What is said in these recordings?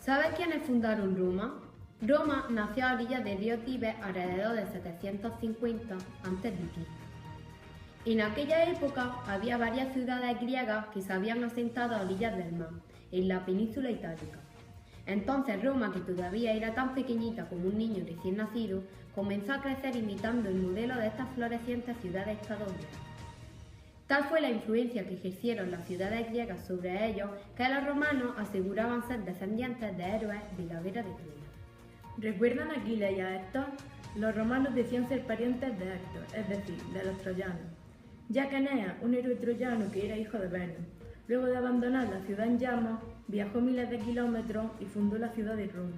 ¿Sabes quiénes fundaron Roma? Roma nació a orillas del río Tíber alrededor de 750 a.C. En aquella época había varias ciudades griegas que se habían asentado a orillas del mar, en la península itálica. Entonces Roma, que todavía era tan pequeñita como un niño recién nacido, comenzó a crecer imitando el modelo de estas florecientes ciudades-estado griegas. Tal fue la influencia que ejercieron las ciudades griegas sobre ellos que los romanos aseguraban ser descendientes de héroes de la guerra de Troya. ¿Recuerdan a Aquiles y a Héctor? Los romanos decían ser parientes de Héctor, es decir, de los troyanos, ya que Eneas, un héroe troyano que era hijo de Venus, luego de abandonar la ciudad en llamas, viajó miles de kilómetros y fundó la ciudad de Roma.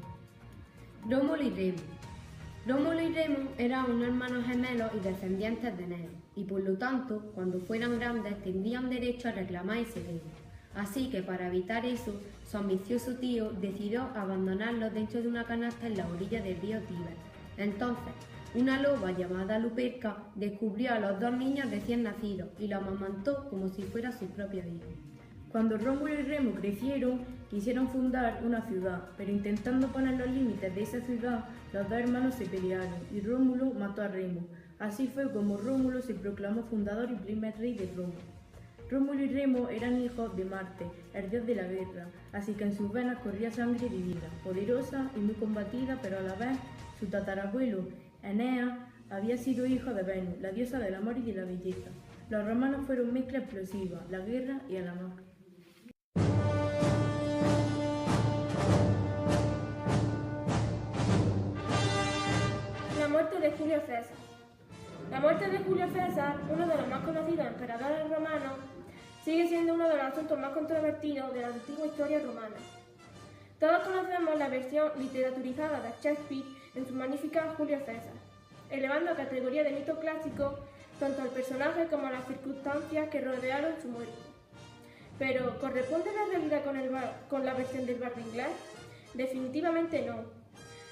Rómulo y Remo. Rómulo y Remo eran unos hermanos gemelos y descendientes de Eneas, y por lo tanto, cuando fueran grandes, tendrían derecho a reclamar ese reino. Así que para evitar eso, su ambicioso tío decidió abandonarlos dentro de una canasta en la orilla del río Tíber. Entonces, una loba llamada Luperca descubrió a los dos niños recién nacidos y los amamantó como si fuera su propio hijo. Cuando Rómulo y Remo crecieron, quisieron fundar una ciudad, pero intentando poner los límites de esa ciudad, los dos hermanos se pelearon y Rómulo mató a Remo. Así fue como Rómulo se proclamó fundador y primer rey de Roma. Rómulo y Remo eran hijos de Marte, el dios de la guerra, así que en sus venas corría sangre divina, poderosa y muy combatida, pero a la vez su tatarabuelo, Eneas, había sido hijo de Venus, la diosa del amor y de la belleza. Los romanos fueron mezcla explosiva, la guerra y el amor. La muerte de Julio César. La muerte de Julio César, uno de los más conocidos emperadores romanos, sigue siendo uno de los asuntos más controvertidos de la antigua historia romana. Todos conocemos la versión literaturizada de Shakespeare en su magnífica Julio César, elevando a categoría de mito clásico tanto al personaje como a las circunstancias que rodearon su muerte. Pero, ¿corresponde la realidad con la versión del bardo inglés? Definitivamente no.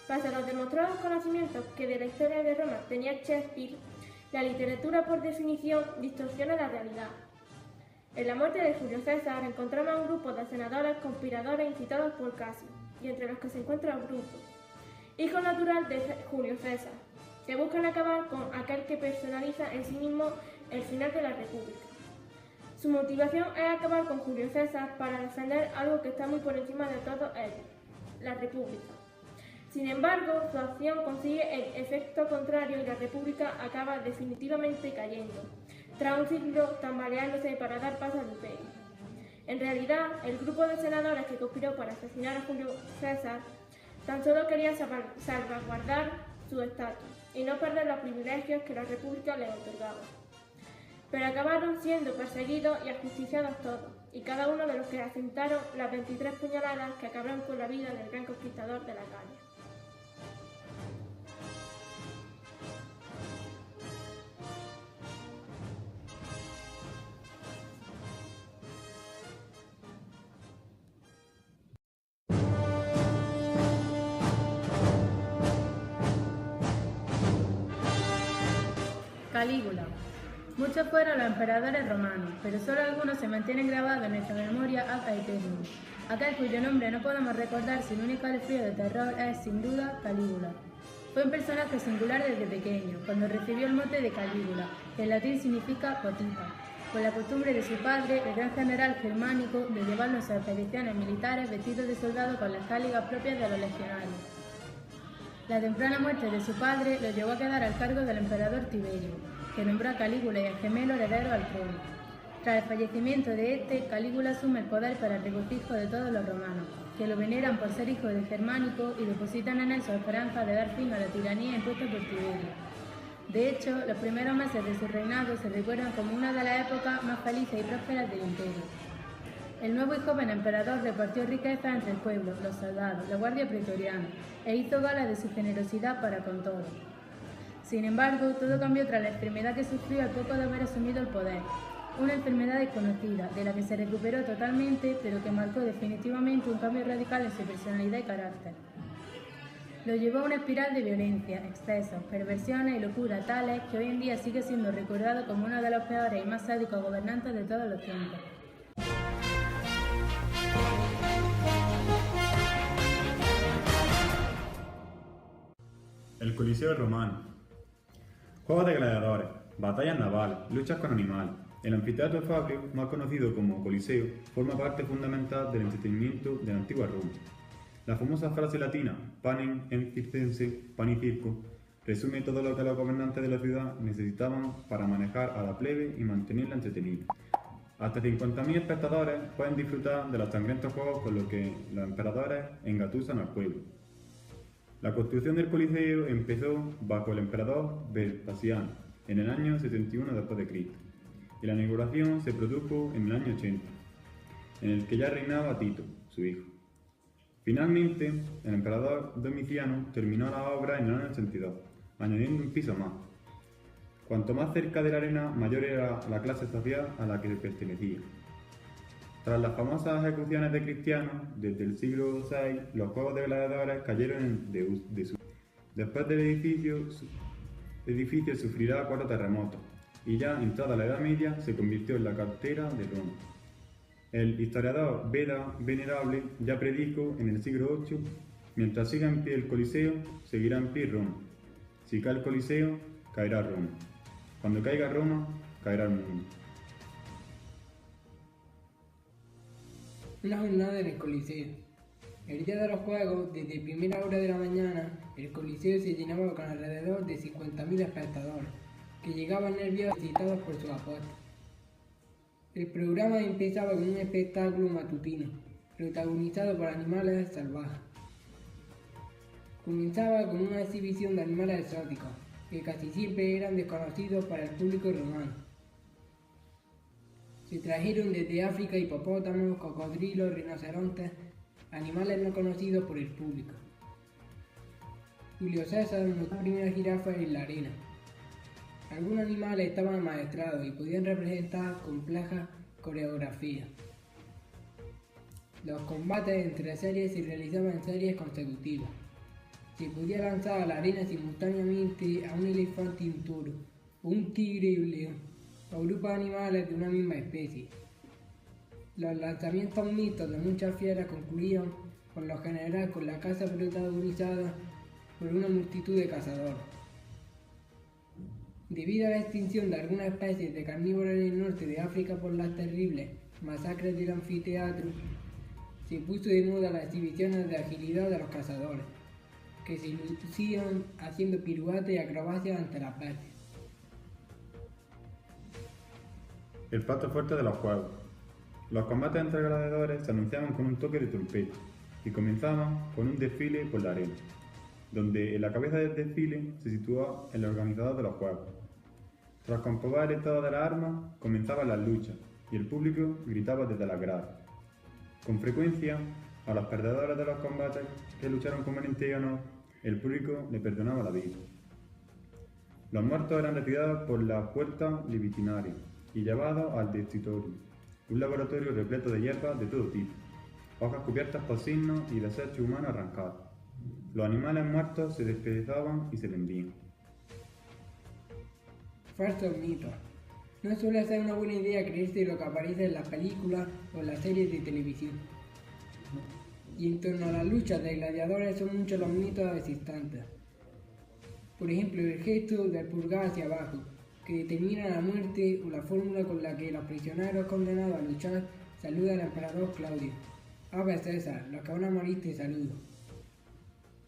Pese a los demostrados conocimientos que de la historia de Roma tenía Shakespeare, la literatura por definición distorsiona la realidad. En la muerte de Julio César encontramos a un grupo de senadores conspiradores incitados por Casio, y entre los que se encuentra Bruto, hijo natural de Julio César, que buscan acabar con aquel que personaliza en sí mismo el final de la República. Su motivación es acabar con Julio César para defender algo que está muy por encima de todos ellos, la República. Sin embargo, su acción consigue el efecto contrario y la República acaba definitivamente cayendo, tras un siglo tambaleándose para dar paso al imperio. En realidad, el grupo de senadores que conspiró para asesinar a Julio César tan solo quería salvaguardar su estatus y no perder los privilegios que la República les otorgaba. Pero acabaron siendo perseguidos y ajusticiados todos, y cada uno de los que asentaron las 23 puñaladas que acabaron con la vida del gran conquistador de la Galia. Calígula. Muchos fueron los emperadores romanos, pero solo algunos se mantienen grabados en nuestra memoria ad aeternum. Aquel cuyo nombre no podemos recordar sin un escalofrío de terror es, sin duda, Calígula. Fue un personaje singular desde pequeño, cuando recibió el mote de Calígula, que en latín significa potita, por la costumbre de su padre, el gran general germánico, de llevarlo en sus expediciones militares vestidos de soldado con las cáligas propias de los legionarios. La temprana muerte de su padre lo llevó a quedar al cargo del emperador Tiberio, que nombró a Calígula y al gemelo heredero al trono. Tras el fallecimiento de este, Calígula asume el poder para el regocijo de todos los romanos, que lo veneran por ser hijo de Germánico y depositan en él su esperanza de dar fin a la tiranía impuesta por Tiberio. De hecho, los primeros meses de su reinado se recuerdan como una de las épocas más felices y prósperas del imperio. El nuevo y joven emperador repartió riquezas entre el pueblo, los soldados, la guardia pretoriana, e hizo gala de su generosidad para con todos. Sin embargo, todo cambió tras la enfermedad que sufrió al poco de haber asumido el poder, una enfermedad desconocida, de la que se recuperó totalmente, pero que marcó definitivamente un cambio radical en su personalidad y carácter. Lo llevó a una espiral de violencia, excesos, perversiones y locura tales que hoy en día sigue siendo recordado como uno de los peores y más sádicos gobernantes de todos los tiempos. El Coliseo romano. Juegos de gladiadores, batallas navales, luchas con animales. El anfiteatro Fabrio, más conocido como Coliseo, forma parte fundamental del entretenimiento de la antigua Roma. La famosa frase latina, panem et circense, pan y circo, resume todo lo que los gobernantes de la ciudad necesitaban para manejar a la plebe y mantenerla entretenida. Hasta 50.000 espectadores pueden disfrutar de los sangrientos juegos con los que los emperadores engatusan al pueblo. La construcción del Coliseo empezó bajo el emperador Vespasiano en el año 71 d.C. y la inauguración se produjo en el año 80, en el que ya reinaba Tito, su hijo. Finalmente, el emperador Domiciano terminó la obra en el año 82, añadiendo un piso más. Cuanto más cerca de la arena, mayor era la clase social a la que pertenecía. Tras las famosas ejecuciones de cristianos, desde el siglo VI, los juegos de gladiadores cayeron en desuso. Después del edificio sufrirá 4 terremotos, y ya entrada la Edad Media se convirtió en la cantera de Roma. El historiador Beda Venerable ya predijo en el siglo VIII: mientras siga en pie el Coliseo, seguirá en pie Roma. Si cae el Coliseo, caerá Roma. Cuando caiga Roma, caerá el mundo. Una jornada en el Coliseo. El día de los Juegos, desde primera hora de la mañana, el Coliseo se llenaba con alrededor de 50.000 espectadores, que llegaban nerviosos y excitados por sus apuestas. El programa empezaba con un espectáculo matutino, protagonizado por animales salvajes. Comenzaba con una exhibición de animales exóticos, que casi siempre eran desconocidos para el público romano. Se trajeron desde África hipopótamos, cocodrilos, rinocerontes, animales no conocidos por el público. Julio César montó la primera jirafa en la arena. Algunos animales estaban amaestrados y podían representar complejas coreografías. Los combates entre series se realizaban en series consecutivas. Se podía lanzar a la arena simultáneamente a un elefante y un toro, o un tigre y un león, o grupos de animales de una misma especie. Los lanzamientos mixtos de muchas fieras concluían, por lo general, con la caza protagonizada por una multitud de cazadores. Debido a la extinción de algunas especies de carnívoros en el norte de África por las terribles masacres del anfiteatro, se puso de moda las exhibiciones de agilidad de los cazadores, que se lucían haciendo piruetas y acrobacias ante las bestias. El plato fuerte de los juegos. Los combates entre gladiadores se anunciaban con un toque de trompeta y comenzaban con un desfile por la arena, donde en la cabeza del desfile se situaba el organizador de los juegos. Tras comprobar el estado de las armas, comenzaban las luchas y el público gritaba desde las gradas. Con frecuencia, a los perdedores de los combates que lucharon con valentía y honor, el público le perdonaba la vida. Los muertos eran retirados por la puerta libitinaria y llevados al destritorio, un laboratorio repleto de hierbas de todo tipo, hojas cubiertas por signos y desechos humanos arrancados. Los animales muertos se despedazaban y se vendían. Falsos mitos. No suele ser una buena idea creerse lo que aparece en las películas o en las series de televisión. Y en torno a las luchas de gladiadores son muchos los mitos existentes. Por ejemplo, el gesto del pulgar hacia abajo, que determina la muerte, o la fórmula con la que los prisioneros condenados a luchar saludan al emperador Claudio. Ave César, los que van a morir te saludo.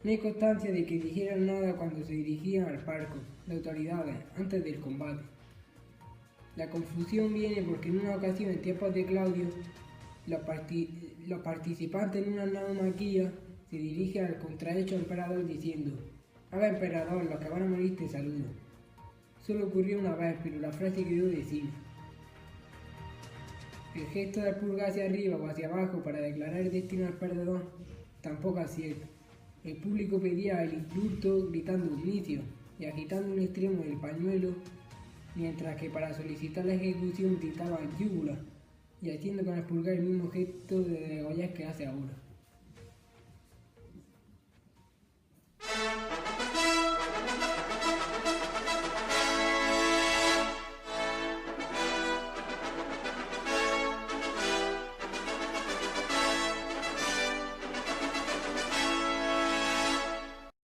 No hay constancia de que dijeran nada cuando se dirigían al palco de autoridades antes del combate. La confusión viene porque en una ocasión, en tiempos de Claudio, los participantes en una naumaquia se dirigen al contrahecho emperador diciendo: Ave emperador, los que van a morir te saludo. Solo ocurrió una vez, pero la frase quedó decir. El gesto del pulgar hacia arriba o hacia abajo para declarar el destino al perdedor tampoco es cierto. El público pedía el indulto gritando inicio y agitando un extremo del pañuelo, mientras que para solicitar la ejecución gritaban yúgula y haciendo con el pulgar el mismo gesto de degollar que hace ahora.